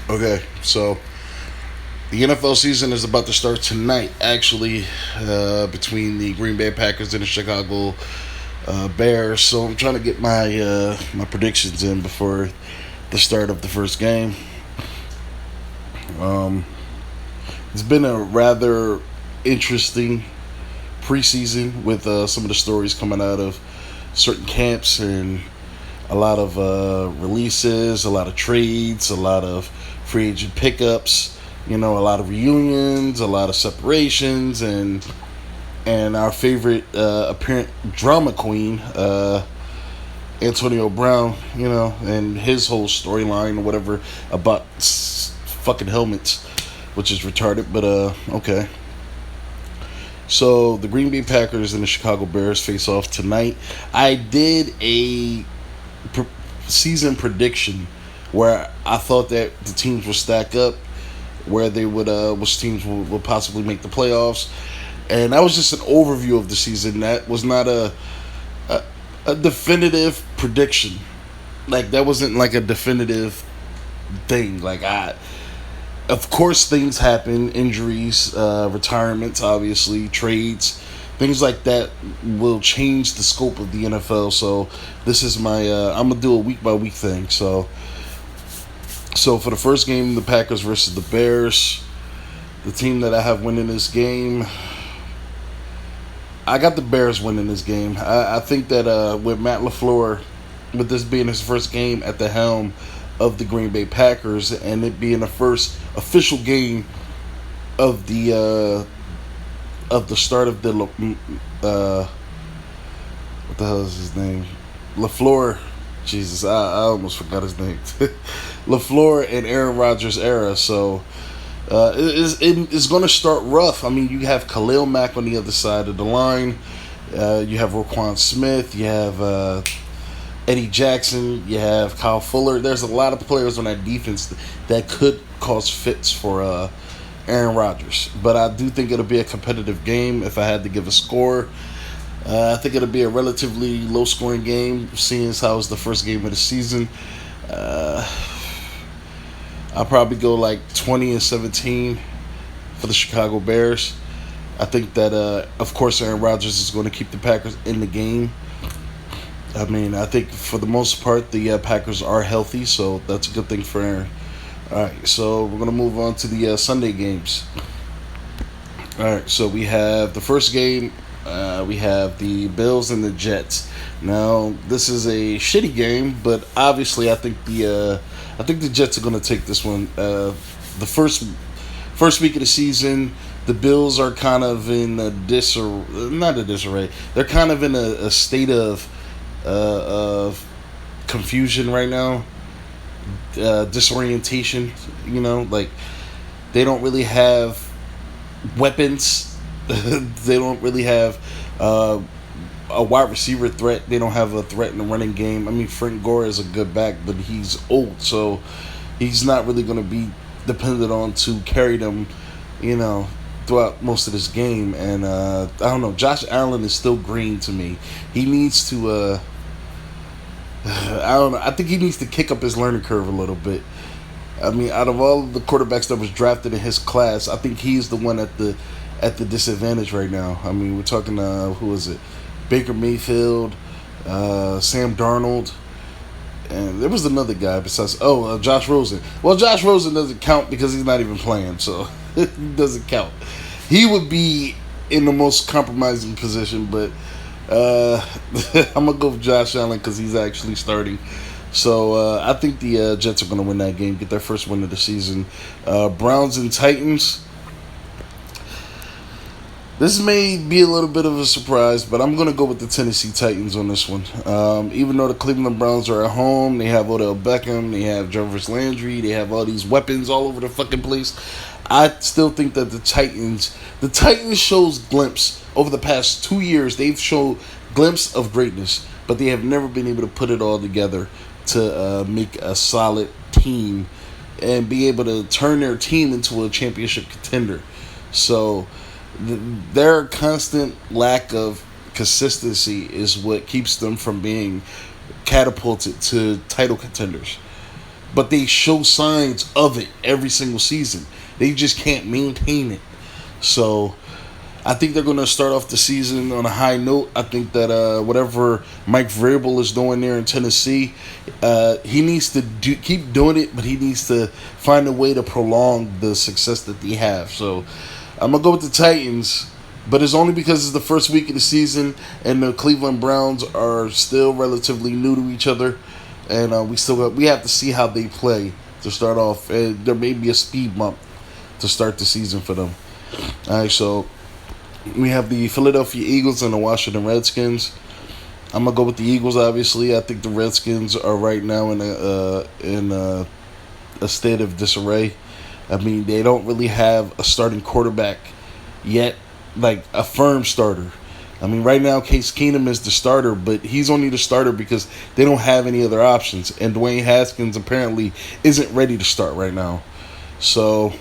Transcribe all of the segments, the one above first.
Okay, so the NFL season is about to start tonight, actually, between the Green Bay Packers and the Chicago Bears. So I'm trying to get my predictions in before the start of the first game. Um, it's been a rather interesting preseason with some of the stories coming out of certain camps and a lot of releases, a lot of trades, a lot of free agent pickups. A lot of reunions, a lot of separations, and our favorite apparent drama queen, Antonio Brown. And his whole storyline or whatever about fucking helmets, which is retarded. But okay. So the Green Bay Packers and the Chicago Bears face off tonight. I did a pr- season prediction where I thought that the teams would stack up, where they would, which teams would possibly make the playoffs, and that was just an overview of the season. That was not a, a definitive prediction. Like that wasn't like a definitive thing. Of course, things happen, injuries, retirements, obviously, trades, things like that will change the scope of the NFL. So this is my, I'm gonna do a week by week thing. So for the first game, the Packers versus the Bears, the team that I have winning this game, I got the Bears winning this game. I think that with Matt LaFleur, with this being his first game at the helm of the Green Bay Packers, and it being the first official game of the start of the what the hell is his name? LaFleur. Jesus, I almost forgot his name. LaFleur and Aaron Rodgers era. So it's going to start rough. I mean, you have Khalil Mack on the other side of the line. You have Roquan Smith. You have Eddie Jackson. You have Kyle Fuller. There's a lot of players on that defense that could cause fits for Aaron Rodgers. But I do think it'll be a competitive game if I had to give a score. I think it'll be a relatively low-scoring game, seeing as how it's the first game of the season. Uh, I'll probably go like 20-17 for the Chicago Bears. I think that, of course, Aaron Rodgers is going to keep the Packers in the game. I mean, I think for the most part, the Packers are healthy, so that's a good thing for Aaron. All right, so we're going to move on to the Sunday games. All right, so we have the first game. We have the Bills and the Jets. Now, this is a shitty game, but obviously, I think the Jets are going to take this one. The first week of the season, the Bills are kind of in a not a disarray. They're kind of in a state of confusion right now, disorientation. Like they don't really have weapons. They don't really have a wide receiver threat. They don't have a threat in the running game. I mean, Frank Gore is a good back, but he's old, so he's not really going to be depended on to carry them, throughout most of this game. And I don't know. Josh Allen is still green to me. He needs to. I don't know. I think he needs to kick up his learning curve a little bit. I mean, out of all of the quarterbacks that was drafted in his class, I think he's the one at the disadvantage right now. I mean, we're talking who is it? Baker Mayfield, Sam Darnold, and there was another guy besides Josh Rosen. Well, Josh Rosen doesn't count because he's not even playing, so it doesn't count. He would be in the most compromising position, but I'm gonna go with Josh Allen because he's actually starting. So I think the Jets are going to win that game, get their first win of the season. Browns and Titans. This may be a little bit of a surprise, but I'm going to go with the Tennessee Titans on this one. Even though the Cleveland Browns are at home, they have Odell Beckham, they have Jarvis Landry, they have all these weapons all over the fucking place. I still think that the Titans shows glimpse over the past 2 years. They've shown glimpse of greatness, but they have never been able to put it all together to make a solid team and be able to turn their team into a championship contender. So their constant lack of consistency is what keeps them from being catapulted to title contenders. but they show signs of it every single season. They just can't maintain it. So I think they're going to start off the season on a high note. I think that whatever Mike Vrabel is doing there in Tennessee, he needs to keep doing it, but he needs to find a way to prolong the success that they have. So I'm going to go with the Titans, but it's only because it's the first week of the season and the Cleveland Browns are still relatively new to each other, and we have to see how they play to start off. There may be a speed bump to start the season for them. All right, so we have the Philadelphia Eagles and the Washington Redskins. I'm gonna go with the Eagles. Obviously, I think the Redskins are right now in a state of disarray. I mean, they don't really have a starting quarterback yet, like a firm starter. I mean, right now Case Keenum is the starter, but he's only the starter because they don't have any other options. And Dwayne Haskins apparently isn't ready to start right now. So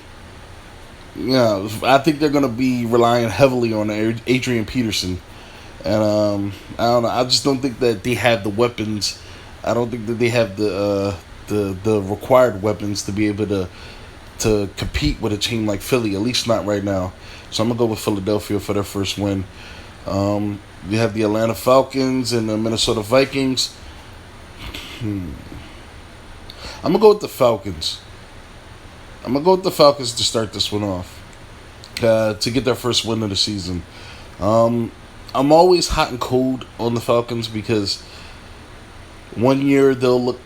yeah, I think they're going to be relying heavily on Adrian Peterson. And I don't know. I just don't think that they have the weapons. I don't think that they have the required weapons to be able to compete with a team like Philly, at least not right now. So I'm going to go with Philadelphia for their first win. You have the Atlanta Falcons and the Minnesota Vikings. I'm going to go with the Falcons. I'm going to go with the Falcons to start this one off, to get their first win of the season. I'm always hot and cold on the Falcons because one year they'll look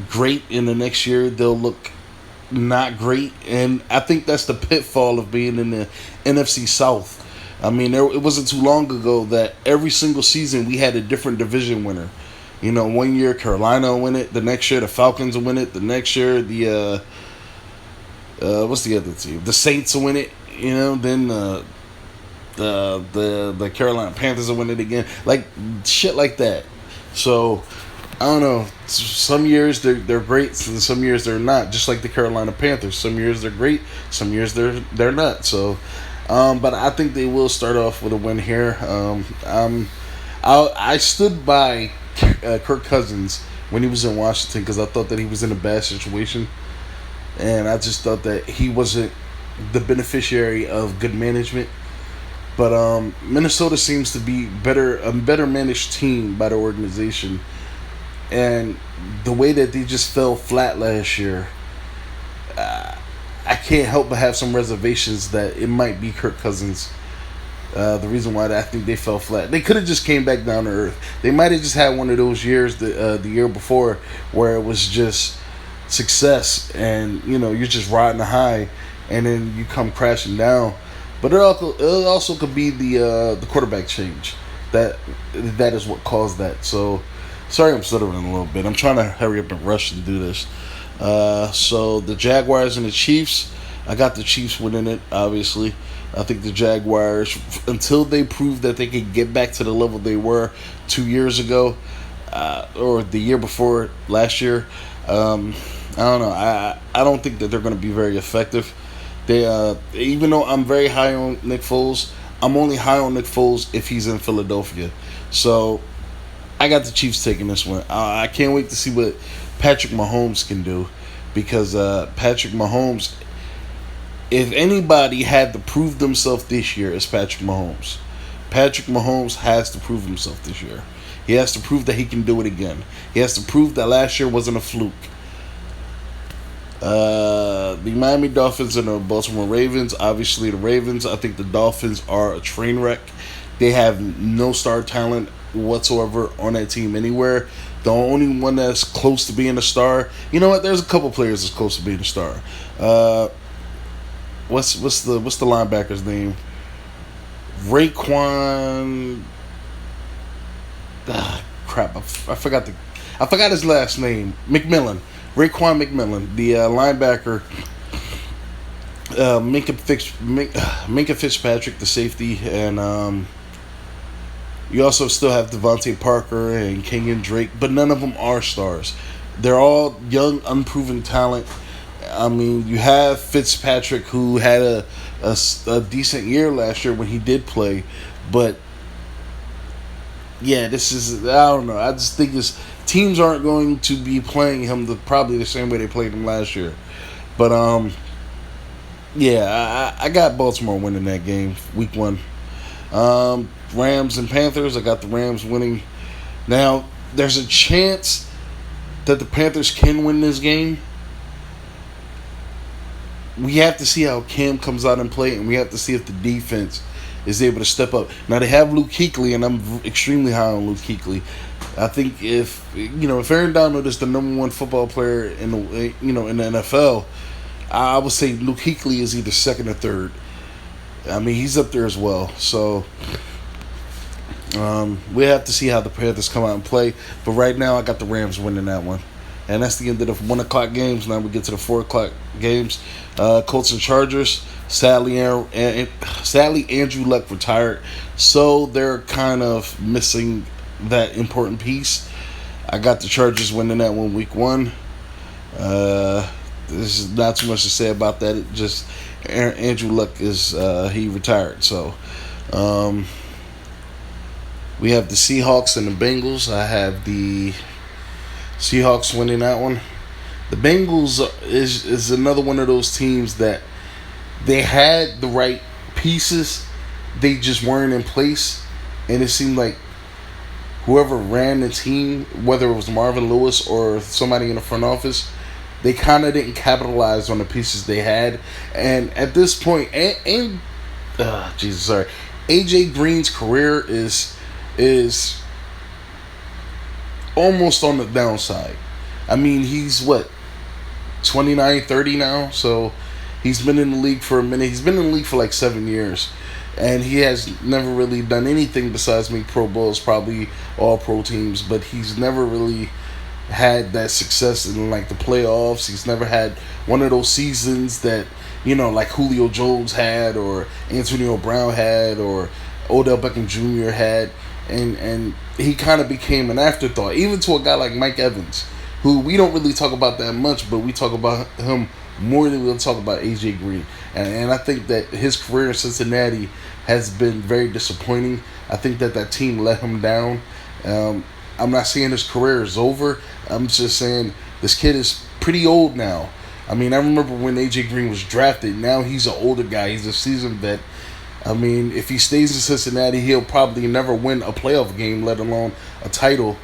great and the next year they'll look not great. And I think that's the pitfall of being in the NFC South. I mean, it wasn't too long ago that every single season we had a different division winner. You know, one year Carolina will win it, the next year the Falcons will win it, the next year the what's the other team? The Saints will win it. You know, then the Carolina Panthers will win it again. Like shit like that. So I don't know. Some years they're great, and some years they're not. Just like the Carolina Panthers. Some years they're great, some years they're not. So, but I think they will start off with a win here. I stood by Kirk Cousins when he was in Washington because I thought that he was in a bad situation. And I just thought that he wasn't the beneficiary of good management. But Minnesota seems to be a better managed team by the organization. And the way that they just fell flat last year, I can't help but have some reservations that it might be Kirk Cousins. The reason why I think they fell flat. They could have just came back down to earth. They might have just had one of those years, the year before, where it was just success and you're just riding the high and then you come crashing down. But it also could be the quarterback change that is what caused that. So sorry I'm stuttering a little bit. I'm trying to hurry up and rush and do this. So the Jaguars and the Chiefs, I got the Chiefs winning it, obviously. I think the Jaguars, until they prove that they can get back to the level they were 2 years ago, or the year before last year, I don't know. I don't think that they're going to be very effective. They even though I'm very high on Nick Foles, I'm only high on Nick Foles if he's in Philadelphia. So I got the Chiefs taking this one. I can't wait to see what Patrick Mahomes can do, because Patrick Mahomes, if anybody had to prove themselves this year, it's Patrick Mahomes. Patrick Mahomes has to prove himself this year. He has to prove that he can do it again. He has to prove that last year wasn't a fluke. The Miami Dolphins and the Baltimore Ravens. Obviously, the Ravens. I think the Dolphins are a train wreck. They have no star talent whatsoever on that team anywhere. The only one that's close to being a star. You know what? There's a couple players that's close to being a star. What's the linebacker's name? Raekwon. Crap! I forgot his last name. McMillan. Raekwon McMillan, the linebacker. Minkah Fitzpatrick, the safety, and you also still have Devontae Parker and Kenyon Drake, but none of them are stars. They're all young, unproven talent. I mean, you have Fitzpatrick, who had a decent year last year when he did play, but yeah, this is, I don't know. I just think teams aren't going to be playing him probably the same way they played him last year. But yeah, I got Baltimore winning that game, week one. Rams and Panthers. I got the Rams winning. Now there's a chance that the Panthers can win this game. We have to see how Cam comes out and play, and we have to see if the defense is able to step up. Now they have Luke Kuechly, and I'm extremely high on Luke Kuechly. I think if Aaron Donald is the number one football player in the in the NFL, I would say Luke Kuechly is either second or third. I mean, he's up there as well. So we have to see how the Panthers come out and play. But right now, I got the Rams winning that one. And that's the end of the 1 o'clock games. Now we get to the 4 o'clock games. Colts and Chargers. Sadly, Andrew Luck retired. So they're kind of missing that important piece. I got the Chargers winning that one week one. There's not too much to say about that. It just Andrew Luck is he retired. So we have the Seahawks and the Bengals. I have the Seahawks winning that one. The Bengals is another one of those teams that they had the right pieces, they just weren't in place, and it seemed like whoever ran the team, whether it was Marvin Lewis or somebody in the front office, they kind of didn't capitalize on the pieces they had. And at this point, AJ Green's career is almost on the downside. I mean, he's 29, 30 now, so he's been in the league for a minute. He's been in the league for like 7 years, and he has never really done anything besides make Pro Bowls, probably all pro teams, but he's never really had that success in like the playoffs. He's never had one of those seasons that, like Julio Jones had, or Antonio Brown had, or Odell Beckham Jr. had, and he kind of became an afterthought, even to a guy like Mike Evans, who we don't really talk about that much, but we talk about him more than we'll talk about AJ Green. And I think that his career in Cincinnati has been very disappointing. I think that team let him down. I'm not saying his career is over. I'm just saying this kid is pretty old now. I mean, I remember when AJ Green was drafted. Now he's an older guy. He's a seasoned vet. I mean, if he stays in Cincinnati, he'll probably never win a playoff game, let alone a title.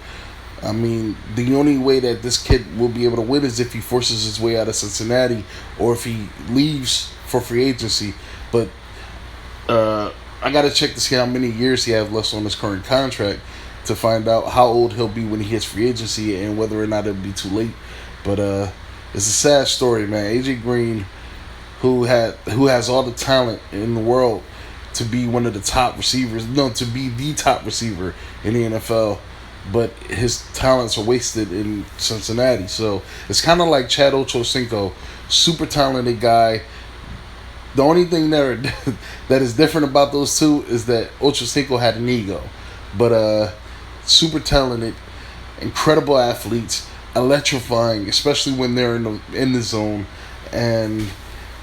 I mean, the only way that this kid will be able to win is if he forces his way out of Cincinnati or if he leaves for free agency. But I got to check to see how many years he has left on his current contract to find out how old he'll be when he hits free agency and whether or not it'll be too late. But it's a sad story, man. AJ Green, who has all the talent in the world to be one of the top receivers, to be the top receiver in the NFL, but his talents are wasted in Cincinnati. So it's kind of like Chad Ochocinco, super talented guy. The only thing that is different about those two is that Ochocinco had an ego, but super talented, incredible athletes, electrifying, especially when they're in the zone, and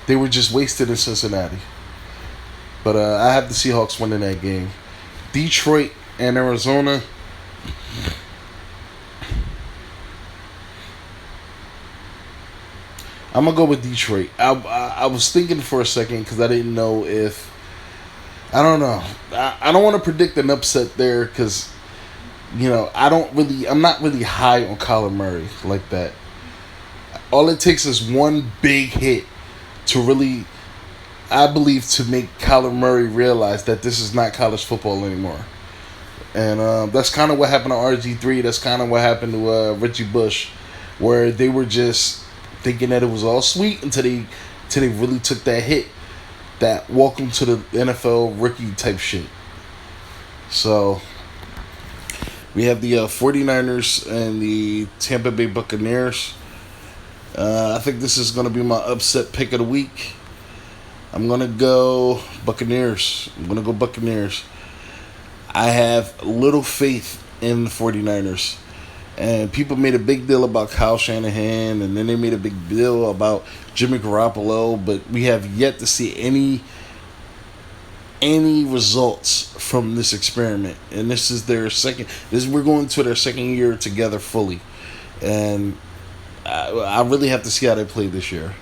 they were just wasted in Cincinnati. But I have the Seahawks winning that game. Detroit and Arizona. I'm going to go with Detroit. I was thinking for a second because I didn't know if... I don't know. I don't want to predict an upset there because, I'm not really high on Kyler Murray like that. All it takes is one big hit to really... I believe to make Kyler Murray realize that this is not college football anymore. And that's kind of what happened to RG3. That's kind of what happened to Richie Bush, where they were just thinking that it was all sweet until they really took that hit, that welcome to the NFL rookie type shit. So we have the 49ers and the Tampa Bay Buccaneers. I think this is going to be my upset pick of the week. I'm going to go Buccaneers. I have little faith in the 49ers. And people made a big deal about Kyle Shanahan, and then they made a big deal about Jimmy Garoppolo, but we have yet to see any any results from this experiment, and this is their second. We're going to their second year together fully, and I really have to see how they play this year.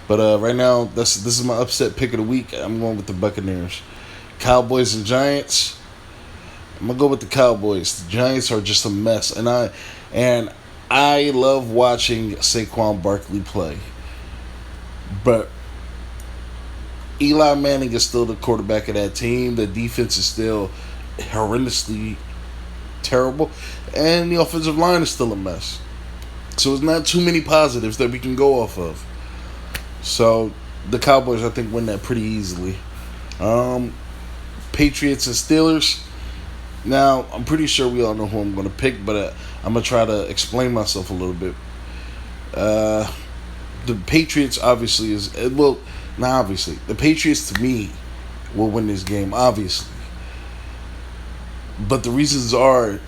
But right now, this is my upset pick of the week. I'm going with the Buccaneers. Cowboys and Giants. I'm gonna go with the Cowboys. The Giants are just a mess, and I love watching Saquon Barkley play, but Eli Manning is still the quarterback of that team. The defense is still horrendously terrible, and the offensive line is still a mess. So it's not too many positives that we can go off of. So the Cowboys, I think, win that pretty easily. Patriots and Steelers. Now, I'm pretty sure we all know who I'm going to pick, but I'm going to try to explain myself a little bit. The Patriots obviously is... Well, not obviously. The Patriots, to me, will win this game, obviously. But the reasons are...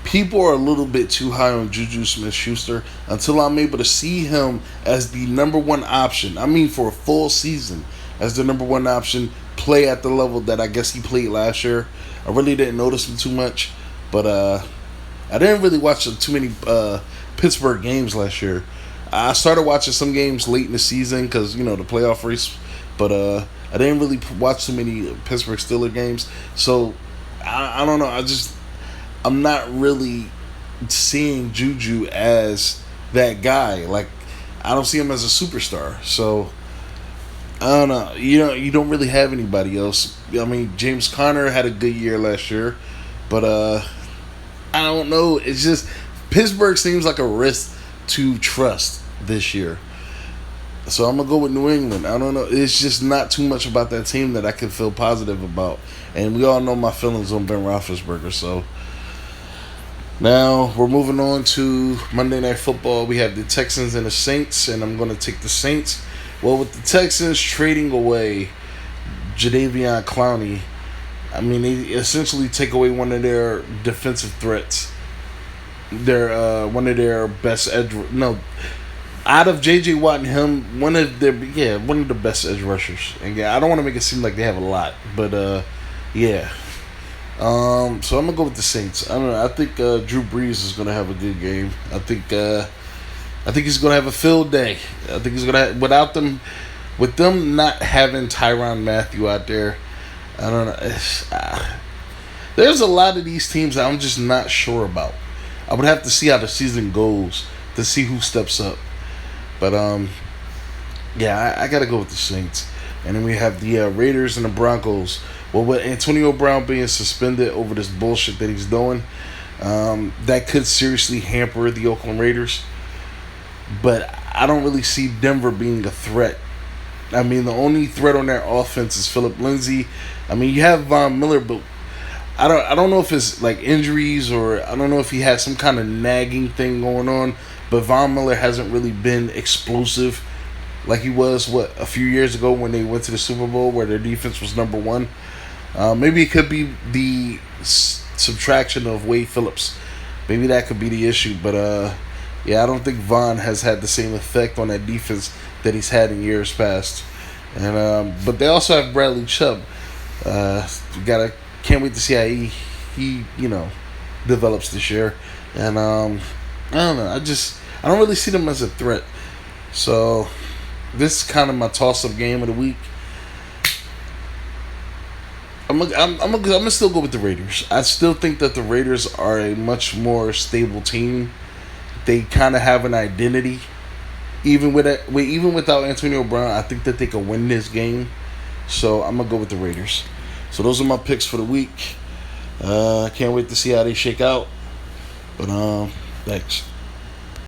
People are a little bit too high on Juju Smith-Schuster until I'm able to see him as the number one option. I mean, for a full season, as the number one option, play at the level that I guess he played last year. I really didn't notice him too much, but I didn't really watch too many Pittsburgh games last year. I started watching some games late in the season because, the playoff race, but I didn't really watch too many Pittsburgh Steelers games. So, I don't know. I'm not really seeing Juju as that guy. Like, I don't see him as a superstar. So, I don't know. You don't really have anybody else. I mean, James Conner had a good year last year, but I don't know. It's just Pittsburgh seems like a risk to trust this year. So I'm gonna go with New England. I don't know. It's just not too much about that team that I can feel positive about, and we all know my feelings on Ben Roethlisberger. So now we're moving on to Monday Night Football. We have the Texans and the Saints, and I'm gonna take the Saints. Well, with the Texans trading away Jadeveon Clowney, I mean, they essentially take away one of their defensive threats. One of their best edge. No, out of J.J. Watt and him, one of the best edge rushers. And yeah, I don't want to make it seem like they have a lot, but yeah. So I'm gonna go with the Saints. I don't know. I think Drew Brees is gonna have a good game. I think he's gonna have a field day. I think he's gonna with them not having Tyrann Mathieu out there. I don't know. There's a lot of these teams that I'm just not sure about. I would have to see how the season goes to see who steps up. But yeah, I gotta go with the Saints. And then we have the Raiders and the Broncos. Well, with Antonio Brown being suspended over this bullshit that he's doing, that could seriously hamper the Oakland Raiders. But I don't really see Denver being a threat. I mean, the only threat on their offense is Philip Lindsay. I mean, you have Von Miller, but I don't know if it's like injuries or I don't know if he has some kind of nagging thing going on. But Von Miller hasn't really been explosive like he was, a few years ago when they went to the Super Bowl where their defense was number one. Maybe it could be the subtraction of Wade Phillips. Maybe that could be the issue. But, yeah, I don't think Von has had the same effect on that defense that he's had in years past. And but they also have Bradley Chubb. Can't wait to see how he develops this year. And I don't know. I don't really see them as a threat. So this is kind of my toss-up game of the week. I'm gonna still go with the Raiders. I still think that the Raiders are a much more stable team. They kind of have an identity. Even without Antonio Brown, I think that they can win this game. So I'm gonna go with the Raiders. So those are my picks for the week. I can't wait to see how they shake out. But thanks.